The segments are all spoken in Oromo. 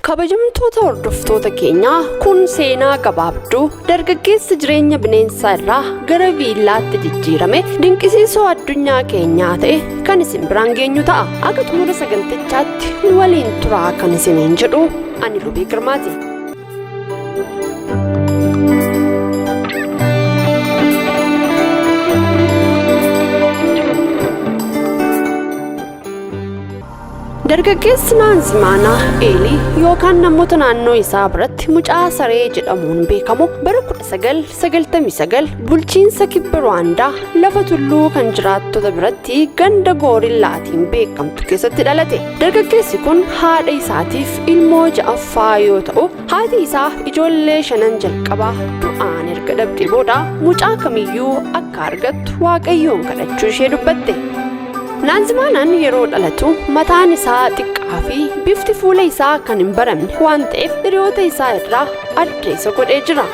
Kabajamtoota hordoftoota keenyaa kun seenaa gabaabduu dargaggeessa jireenya bineensaa irraa gara viillaatti jijjiirame dinqisiisoo addunyaa keenyaa ta'e kan isin biraan geenyu ta'a. Akka xumura sagantichaatti nu waliin turaa kan isiniin jedhu ani Lubii Girmaati. Dargaggeessi Naanzimaanaa Eelii yookaan namoota naannoo isaa biratti mucaa saree jedhamuun beekamu bara 1999 bulchiinsa kibba Ruwaandaa lafa tulluu kan jiraattota biratti ganda goorillaatiin beekamtu keessatti dhalate. Dargaggeessi kun haadha isaatiif ilmoo ja'affaa yoo ta'u, haati isaa ijoollee 5 jalqabaa du'aan erga dhabdee booda mucaa kamiyyuu akka argattu Waaqayyoon kadhachuu ishee dubbatte. Naanzimaanaan yeroo dhalatu mataan isaa xiqqaa fi bifti fuula isaa kan hin baramne waan ta'eef hiriyoota isaa irraa adda isa godhee jira.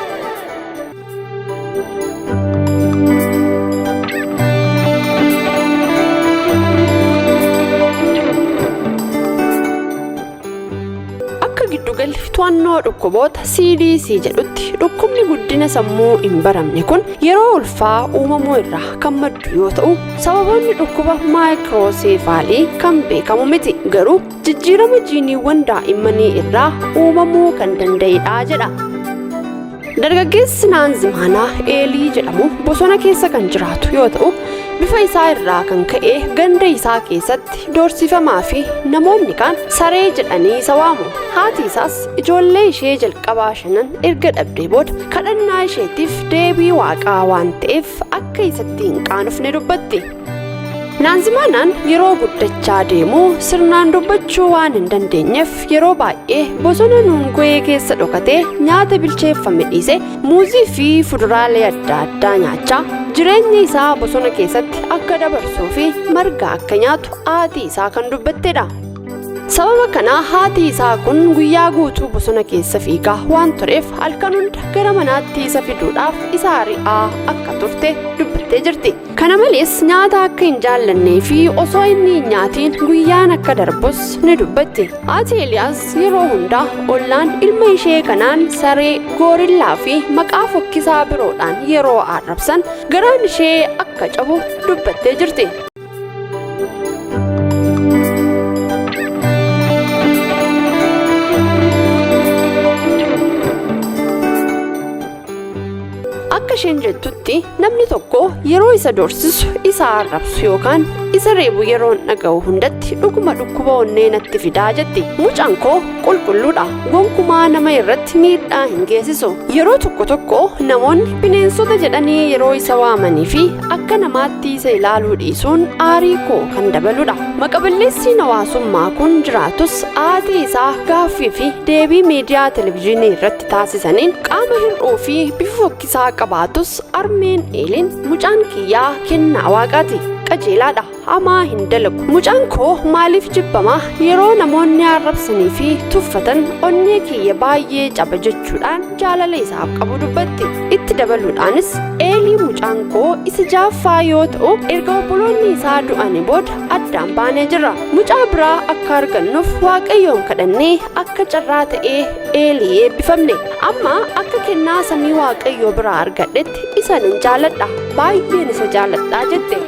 To'annoo dhukkuboota CDC jedhutti dhukkubni guddina sammuu hin baramne kun yeroo ulfaa uumamuu irraa kan maddu yoo ta'u, sababoonni dhukkuba maayikirooseefaalii kan beekamu miti, garuu jijjiirama jiiniiwwan daa'immanii irraa uumamuu kan danda'edha jedha. Dargaggeessi Naanzimaanaa Eelii jedhamu bosona keessa kan jiraatu yoo ta'u, bifa isaa irraa kan ka'e ganda isaa keessatti doorsifamaa fi namoonni kaan saree jedhanii isa waamu. Haati isaas ijoollee ishee jalqabaa 5 erga dhabdee booda kadhannaa isheetiif deebii waaqaa waan ta'eef akka isatti hin qaanofne dubbatti. Naanzimaanaan yeroo guddachaa deemu sirnaan dubbachuu waan hin dandeenyeef yeroo baay'ee bosona nuungwee keessa dhokatee nyaata bilcheeffame dhiisee muuzii fi fuduraalee adda addaa nyaachaa jireenya isaa bosona keessatti akka dabarsuu fi marga akka nyaatu haati isaa kan dubbattedha. Sababa kana haati isaa kun guyyaa guutuu bosona keessa fiigaa waan tureef halkan hunda gara manaatti isa fiduudhaaf isa ari'aa akka turte dubbattee jirti. Kana malees nyaata akka hin jaallannee fi osoo inni hin nyaatiin guyyaan akka darbus ni dubbatti. Haati Eeliyaas yeroo hundaa ollaan ilma ishee kanaan saree, goorillaa fi maqaa fokkisaa biroodhaan yeroo arrabsan garaan ishee akka cabu dubbattee jirti. Akka isheen jettutti namni tokko yeroo isa doorsisu, isa arrabsu yookaan isa reebu yeroo dhaga'u hundatti dhuguma dhukkuba onnee natti fidaa jetti. Mucaan koo qulqulluudha, gonkumaa nama irratti miidhaa hin geessisu. Yeroo tokko namoonni bineensota jedhanii yeroo isa waamanii fi akka namaatti isa ilaaluu dhiisuun aarii koo kan dabaludha. Maqaballeessiin hawaasummaa kun jiraatus haati isaa gaaffii fi deebii miidiyaa televezyiinii irratti taasisaniin qaama hir'uu fi bifa fokkisaa qabaatus armeen Eeliin mucaan kiyyaa kennaa waaqaati, qajeelaadha, hamaa hin dalagu. Mucaan koo maaliif jibbama? Yeroo namoonni arrabsanii fi tuffatan onnee kiyya baay'ee caba jechuudhaan jaalala isaaf qabu dubbatti. Itti dabaluudhaanis Eelii mucaan koo isa jaaffaa yoo ta'u, erga obboloonni isaa du'anii booda addaan baanee jira. Mucaa biraa akka argannuuf Waaqayyoon kadhannee akka carraa ta'ee Eelii eebbifamne. Amma akka kennaa samii Waaqayyoo biraa argadhetti isa nan jaaladha, baay'een isa jaaladha jette.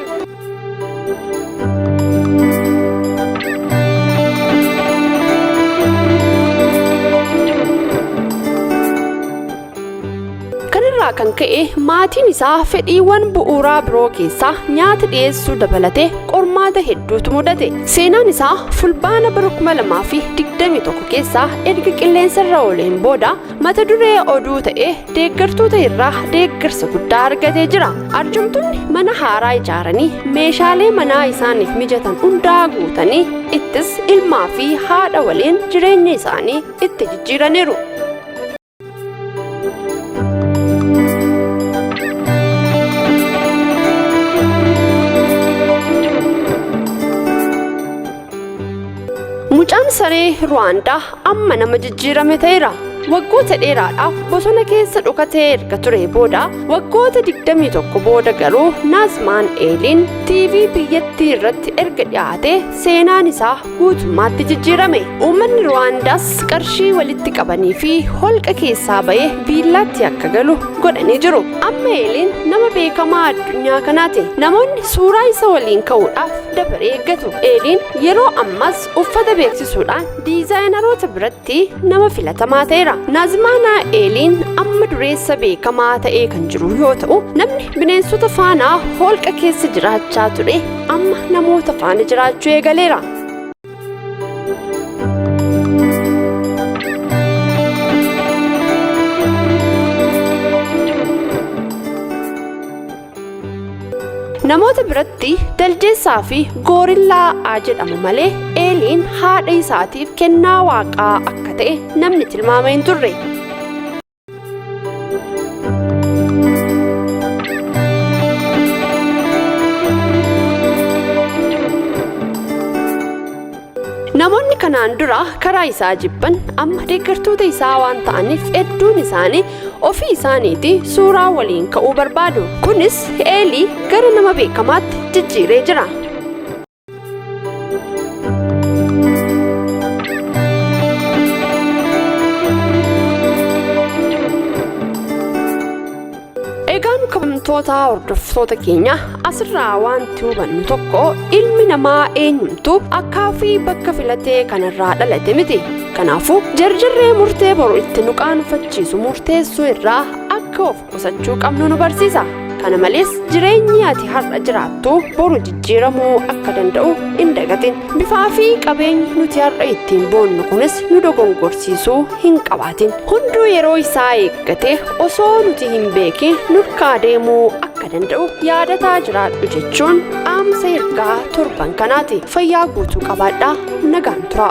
Kan ka'e maatiin isaa fedhiiwwan bu'uuraa biroo keessaa nyaata dhiyeessuu dabalatee qormaata hedduutu mudate. Seenaan isaa fulbaana bara 2021 keessaa erga qilleensa irra ooleen booda mata duree oduu ta'ee deeggartoota irraa deeggarsa guddaa argatee jira. Arjumtoonni mana haaraa ijaaranii meeshaalee manaa isaaniif mijatan hundaa guutanii ittis ilmaa fi haadha waliin jireenya isaanii itti jijjiiraniiru. Mucaan saree Ruwaandaa amma nama jijjiirame ta'eera. waggoota dheeraadhaaf bosona keessa dhokatee erga ture booda waggoota 21 booda garuu Naazmaan Eeliin TV biyyattii irratti erga dhiyaate seenaan isaa guutummaatti jijjiirame. Uummanni Ruwaandaas qarshii walitti qabanii fi holqa keessaa ba'ee biillaatti akka galu godhanii jiru. Amma Eeliin nama beekamaa addunyaa kanaati. Namoonni suuraa isa waliin ka'uudhaaf dabaree eeggatu. Eeliin yeroo ammas uffata beeksisuudhaan diizaayineroota biratti nama filatamaa ta'eera. Naazmaan Eeliin amma dureessa beekamaa ta'ee kan jiru yoo ta'u, namni bineensota faana holqa keessa jiraachaa ture amma namoota faana jiraachuu eegaleera. Namoota biratti daljeessaa fi goorillaa jedhamu malee Eeliin haadha isaatiif kennaa waaqaa akka ta'e namni tilmaama hin turre. Namoonni kanaan dura karaa isaa jibban amma deeggartoota isaa waan ta'aniif hedduun isaanii ofii isaaniitii suuraa waliin ka'uu barbaadu. Kunis Eelii gara nama beekamaatti jijjiiree jira. Egaan kabajamtoota hordoftoota keenya asirraa wanti hubannu tokko ilmi namaa eenyumtuu akkaa fi bakka filatee kanarraa dhalate miti. Kanaafuu jarjarree murtee boru itti nu qaanfachiisu murteessuu irraa akka of qusachuu qabnu nu barsiisa. Kana malees jireenyi ati har'a jiraattu boru jijjiiramuu akka danda'u hin dagatin. Bifaa fi qabeenyi nuti har'a ittiin boonnu kunis nu dogongorsiisuu hin qabaatin. Hunduu yeroo isaa eeggatee osoo nuti hin beekin nurkaa deemuu akka danda'u yaadataa jiraadhu jechuun dhaamsa ergaa torban kanaati. Fayyaa guutuu qabaadhaa. Nagaan tura.